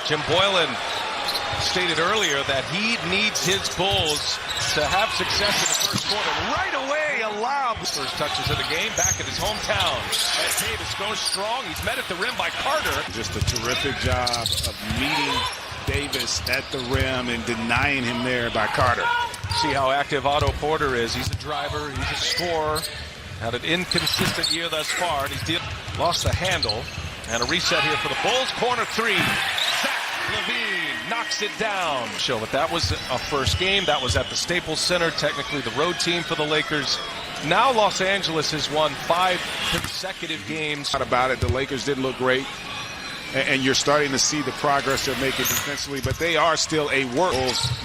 Jim Boylan stated earlier that he needs his Bulls to have success in the first quarter. Right away, a lob. First touches of the game back in his hometown. As Davis goes strong, he's met at the rim by Carter. Just a terrific job of meeting Davis at the rim and denying him there by Carter. See how active Otto Porter is. He's a driver, he's a scorer. Had an inconsistent year thus far, and he's lost the handle. And a reset here for the Bulls. Corner three. Zach LaVine knocks it down. But that was a first game. That was at the Staples Center, technically the road team for the Lakers. Now Los Angeles has won 5 consecutive games. Not about it. The Lakers didn't look great. And you're starting to see the progress they're making defensively, but they are still a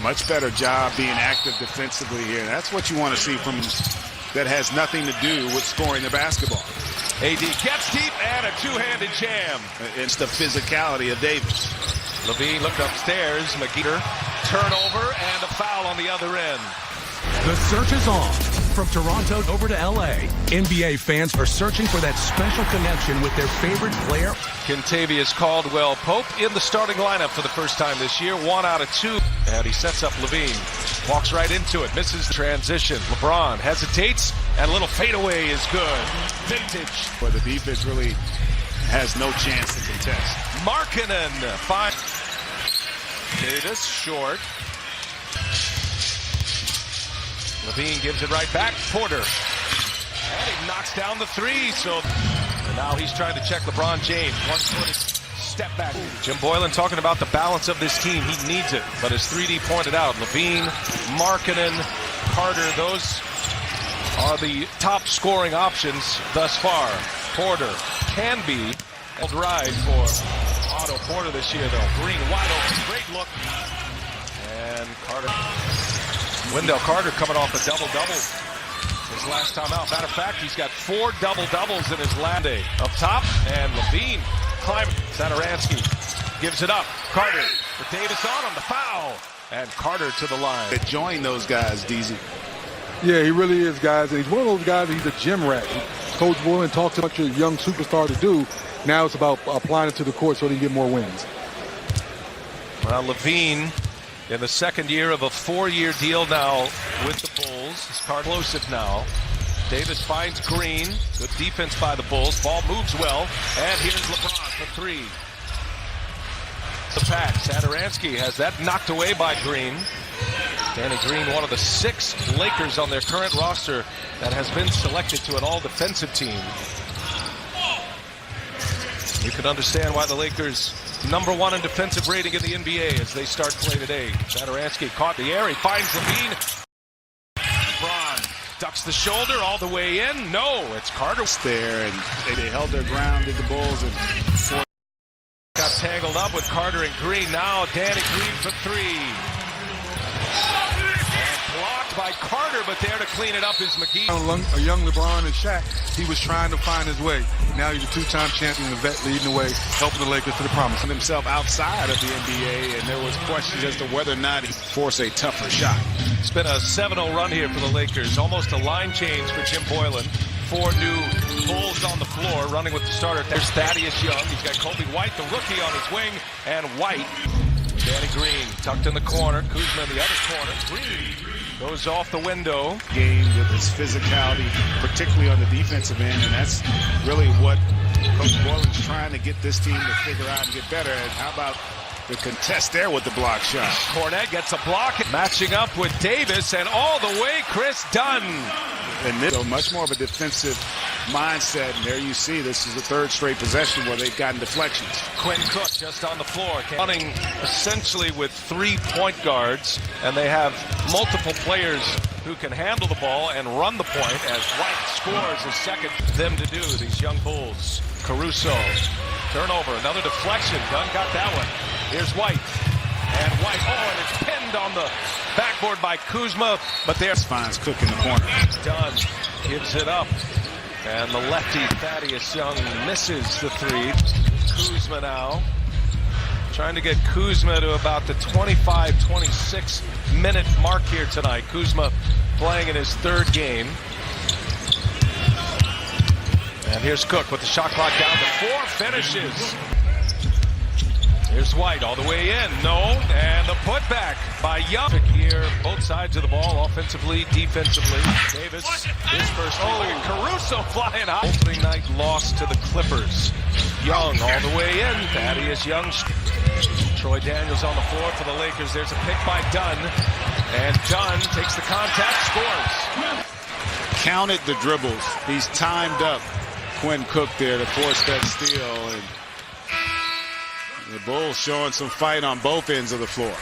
much better job being active defensively here. That's what you want to see from that has nothing to do with scoring the basketball. AD gets deep and a two-handed jam. It's the physicality of Davis. LaVine looked upstairs. McGee turnover and a foul on the other end. The search is on. From Toronto over to LA, NBA fans are searching for that special connection with their favorite player. Kentavious Caldwell-Pope in the starting lineup for the first time this year. 1 out of 2. And he sets up LaVine. Walks right into it. Misses the transition. LeBron hesitates. And a little fadeaway is good. Vintage. But the defense really has no chance to contest. Markkanen. Davis short. LaVine gives it right back. Porter. And he knocks down the three. And now he's trying to check LeBron James. One-footed step back. Jim Boylan talking about the balance of this team. He needs it. But as 3D pointed out, LaVine, Markkanen, Carter, those are the top scoring options thus far. Porter can be a ride for Otto Porter this year, though. Green wide open. Great look. And Carter. Wendell Carter coming off a double-double his last time out. Matter of fact, he's got 4 double-doubles in his last day. Up top, and LaVine climbing. Satoransky gives it up. Carter with Davis on him, the foul. And Carter to the line. Join those guys, DZ. Yeah, he really is, guys. And he's one of those guys, he's a gym rat. Coach Boylan talks about what your young superstar to do. Now it's about applying it to the court so they can get more wins. Well, LaVine in the second year of a 4-year deal now with the Bulls. He's explosive now. Davis finds Green. Good defense by the Bulls. Ball moves well. And here's LeBron for 3. The pack. Satoransky has that knocked away by Green. Danny Green, one of the 6 Lakers on their current roster that has been selected to an all-defensive team. You can understand why the Lakers #1 in defensive rating in the NBA as they start play today. Satoransky caught the air. He finds LaVine. LeBron ducks the shoulder all the way in. No, it's Carter there, and they held their ground at the Bulls and got tangled up with Carter and Green. Now Danny Green for 3. Blocked by Carter, but there to clean it up is McGee. A young LeBron and Shaq, he was trying to find his way. Now he's a 2-time champion, the vet leading the way, helping the Lakers to the promise. Himself outside of the NBA, and there was questions as to whether or not he force a tougher shot. It's been a 7-0 run here for the Lakers. Almost a line change for Jim Boylan. 4 new Bulls on the floor, running with the starter. There's Thaddeus Young. He's got Kobe White, the rookie, on his wing, and White. Danny Green tucked in the corner. Kuzma in the other corner. Green goes off the window. Game with his physicality, particularly on the defensive end, and that's really what Coach Boylan's trying to get this team to figure out and get better at. How about the contest there with the block shot? Cornette gets a block, matching up with Davis, and all the way, Chris Dunn. And this, so much more of a defensive mindset, and there you see, this is the 3rd straight possession where they've gotten deflections. Quinn Cook just on the floor, running essentially with 3 point guards, and they have multiple players who can handle the ball and run the point as White scores his second. Them to do, these young Bulls. Caruso, turnover, another deflection. Dunn got that one. Here's White. And White, and it's pinned on the backboard by Kuzma, but there's finds Cook in the corner. Dunn gives it up. And the lefty Thaddeus Young misses the 3. Kuzma now trying to get Kuzma to about the 25-26 minute mark here tonight. Kuzma playing in his 3rd game. And here's Cook with the shot clock down to 4, finishes. Here's White all the way in. No. And the putback by Young. Here, both sides of the ball, offensively, defensively. Davis, his first. Oh, Caruso flying high. Opening night loss to the Clippers. Young all the way in. Thaddeus Young. Troy Daniels on the floor for the Lakers. There's a pick by Dunn. And Dunn takes the contact, scores. Counted the dribbles. He's timed up Quinn Cook there to force that steal. And the Bulls showing some fight on both ends of the floor.